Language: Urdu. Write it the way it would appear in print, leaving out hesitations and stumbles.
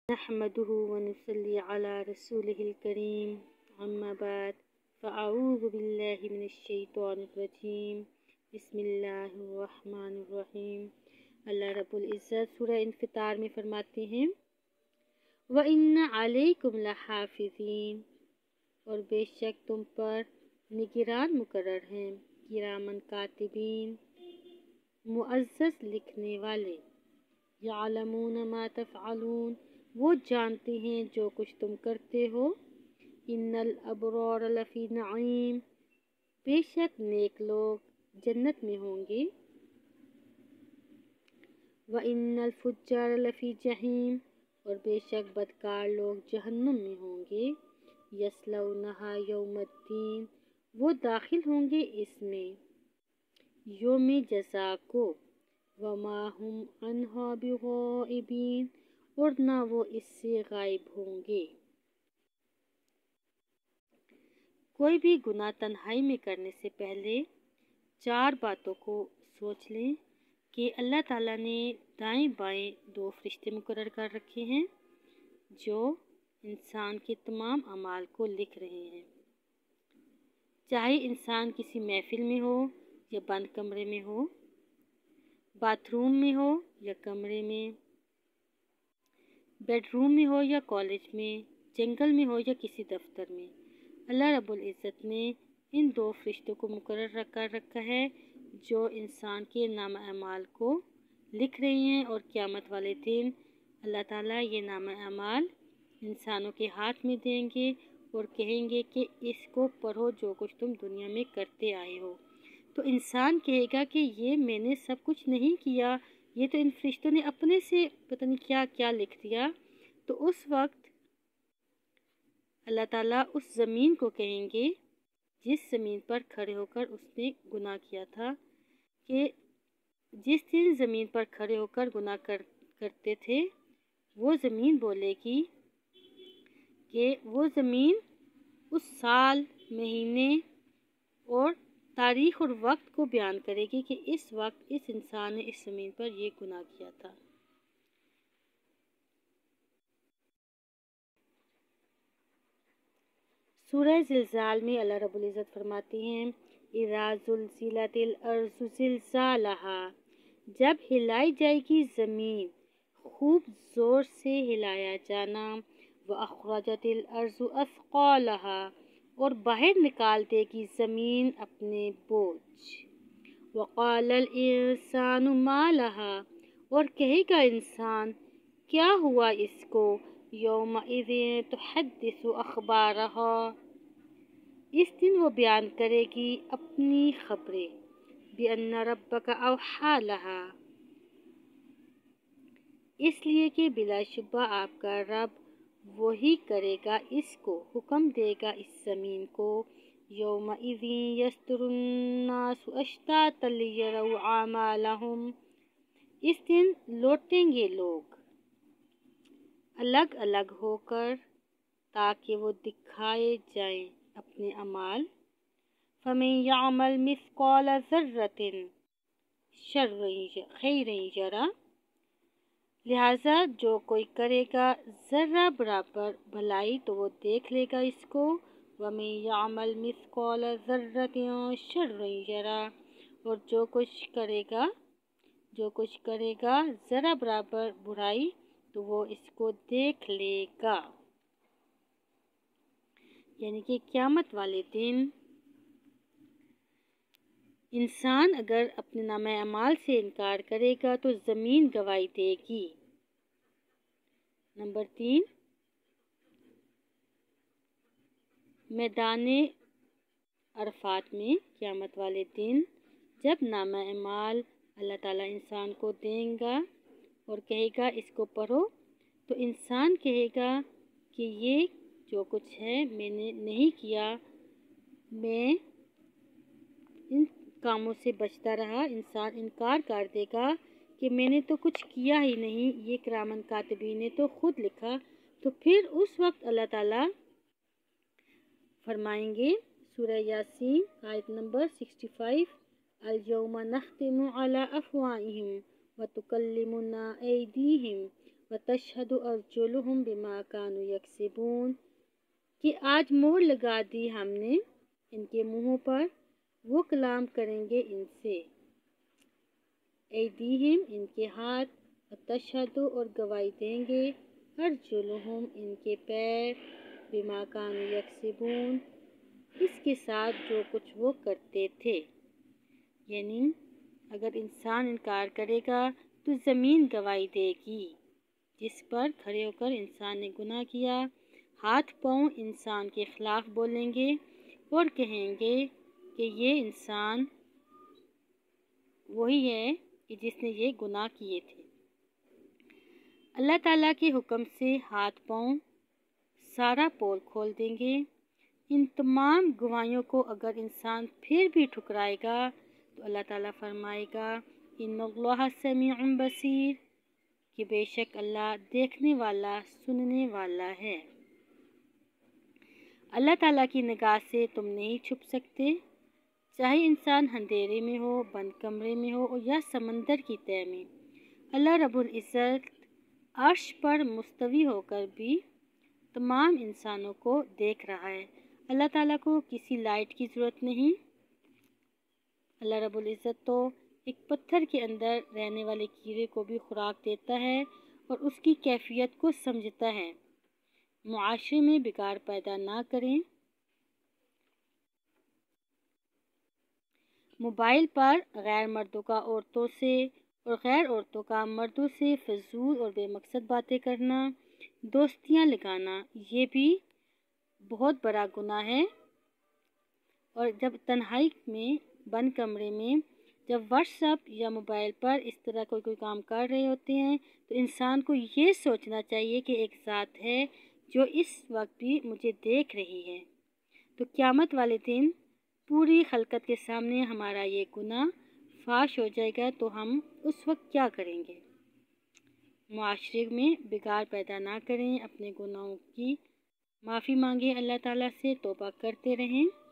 نحمده ونصلي على رسوله الكريم اما بعد فاعوذ باللہ من الشیطان الرجیم بسم اللہ الرحمن الرحیم۔ اللہ رب العزت سورہ انفطار میں فرماتے ہیں وَإِنَّ عَلَيْكُمْ لَحَافِظِينَ، اور بے شک تم پر نگران مقرر ہیں، کرامن کاتبین، معزز لکھنے والے، یعلمون ما تفعلون، وہ جانتے ہیں جو کچھ تم کرتے ہو، ان الابرار لفی نعیم، بے شک نیک لوگ جنت میں ہوں گے، وَإِنَّ الفجار لفی جحیم، اور بے شک بدکار لوگ جہنم میں ہوں گے، یصلونہا یوم الدین، وہ داخل ہوں گے اس میں یوم جزا کو، وما ہم عنہا بغائبین، اور نہ وہ اس سے غائب ہوں گے۔ کوئی بھی گناہ تنہائی میں کرنے سے پہلے 4 باتوں کو سوچ لیں کہ اللہ تعالیٰ نے دائیں بائیں 2 فرشتے مقرر کر رکھے ہیں جو انسان کے تمام اعمال کو لکھ رہے ہیں، چاہے انسان کسی محفل میں ہو یا بند کمرے میں ہو، باتھ روم میں ہو یا کمرے میں، بیڈ روم میں ہو یا کالج میں، جنگل میں ہو یا کسی دفتر میں۔ اللہ رب العزت نے ان 2 فرشتوں کو مقرر کر رکھا ہے جو انسان کے نامہ اعمال کو لکھ رہے ہیں، اور قیامت والے دن اللہ تعالیٰ یہ نامہ اعمال انسانوں کے ہاتھ میں دیں گے اور کہیں گے کہ اس کو پڑھو جو کچھ تم دنیا میں کرتے آئے ہو۔ تو انسان کہے گا کہ یہ میں نے سب کچھ نہیں کیا، یہ تو ان فرشتوں نے اپنے سے پتہ نہیں کیا کیا لکھ دیا۔ تو اس وقت اللہ تعالیٰ اس زمین کو کہیں گے جس زمین پر کھڑے ہو کر اس نے گناہ کیا تھا کہ جس دن زمین پر کھڑے ہو کر گناہ کرتے تھے، وہ زمین بولے گی کہ وہ زمین اس سال، مہینے اور تاریخ اور وقت کو بیان کرے گی کہ اس وقت اس انسان نے اس زمین پر یہ گناہ کیا تھا۔ سورہ زلزال میں اللہ رب العزت فرماتے ہیں اذا زلزلت الارض زلزالہا، جب ہلائی جائے گی زمین، خوب زور سے ہلایا جانا، واخرجت الارض اثقالہا، اور باہر نکال دے گی زمین اپنے بوجھ، وقال الانسان ما لہا، اور کہے گا انسان کیا ہوا اس کو، یومئذ تحدث اخبارہا، اس دن وہ بیان کرے گی اپنی خبریں، بأن ربک اوحی لہا، اس لیے کہ بلا شبہ آپ کا رب وہی کرے گا اس کو، حکم دے گا اس زمین کو، یومئذ یصدر الناس اشتاتا لیروا اعمالہم، اس دن لوٹیں گے لوگ الگ الگ ہو کر تاکہ وہ دکھائے جائیں اپنے اعمال، فَمَن يَعْمَلْ مِثْقَالَ ذَرَّةٍ خَيْرًا يَرَهُ، لہٰذا جو کوئی کرے گا ذرہ برابر بھلائی تو وہ دیکھ لے گا اس کو، وَمَن يَعْمَلْ مِثْقَالَ ذَرَّةٍ شَرًّا يَرَهُ، اور جو کچھ کرے گا ذرہ برابر برائی تو وہ اس کو دیکھ لے گا۔ یعنی کہ قیامت والے دن انسان اگر اپنے نامہ اعمال سے انکار کرے گا تو زمین گواہی دے گی۔ نمبر 3، میدان عرفات میں قیامت والے دن جب نامہ اعمال اللہ تعالیٰ انسان کو دیں گا اور کہے گا اس کو پڑھو، تو انسان کہے گا کہ یہ جو کچھ ہے میں نے نہیں کیا، میں ان کاموں سے بچتا رہا۔ انسان انکار کر دے گا کہ میں نے تو کچھ کیا ہی نہیں، یہ کرامن کاتبین نے تو خود لکھا۔ تو پھر اس وقت اللہ تعالیٰ فرمائیں گے سورہ یاسین آیت نمبر 65، اليوم نختم على افواہہم وتکلمنا ایدیہم وتشہد ارجلہم بما کانوا یکسبون، کہ آج مہر لگا دی ہم نے ان کے منہوں پر، وہ کلام کریں گے ان سے۔ ایدیہم، ان کے ہاتھ، وتشہد، اور گواہی دیں گے، ارجلہم، ان کے پیر، بما کانوا یکسبون، اس کے ساتھ جو کچھ وہ کرتے تھے۔ یعنی اگر انسان انکار کرے گا تو زمین گواہی دے گی جس پر کھڑے ہو کر انسان نے گناہ کیا، ہاتھ پاؤں انسان کے خلاف بولیں گے اور کہیں گے کہ یہ انسان وہی ہے کہ جس نے یہ گناہ کیے تھے۔ اللہ تعالیٰ کے حکم سے ہاتھ پاؤں سارا پول کھول دیں گے۔ ان تمام گواہیوں کو اگر انسان پھر بھی ٹھکرائے گا تو اللہ تعالیٰ فرمائے گا ان اللہ سمیع بصیر، کہ بے شک اللہ دیکھنے والا، سننے والا ہے۔ اللہ تعالیٰ کی نگاہ سے تم نہیں چھپ سکتے، چاہے انسان اندھیرے میں ہو، بند کمرے میں ہو یا سمندر کی تہہ میں۔ اللہ رب العزت عرش پر مستوی ہو کر بھی تمام انسانوں کو دیکھ رہا ہے۔ اللہ تعالیٰ کو کسی لائٹ کی ضرورت نہیں۔ اللہ رب العزت تو ایک پتھر کے اندر رہنے والے کیڑے کو بھی خوراک دیتا ہے اور اس کی کیفیت کو سمجھتا ہے۔ معاشرے میں بگاڑ پیدا نہ کریں۔ موبائل پر غیر مردوں کا عورتوں سے اور غیر عورتوں کا مردوں سے فضول اور بے مقصد باتیں کرنا، دوستیاں لگانا، یہ بھی بہت بڑا گناہ ہے۔ اور جب تنہائی میں، بند کمرے میں، جب واٹس ایپ یا موبائل پر اس طرح کوئی کام کر رہے ہوتے ہیں تو انسان کو یہ سوچنا چاہیے کہ ایک ذات ہے جو اس وقت بھی مجھے دیکھ رہی ہے، تو قیامت والے دن پوری خلقت کے سامنے ہمارا یہ گناہ فاش ہو جائے گا تو ہم اس وقت کیا کریں گے؟ معاشرے میں بگاڑ پیدا نہ کریں، اپنے گناہوں کی معافی مانگیں، اللہ تعالیٰ سے توبہ کرتے رہیں۔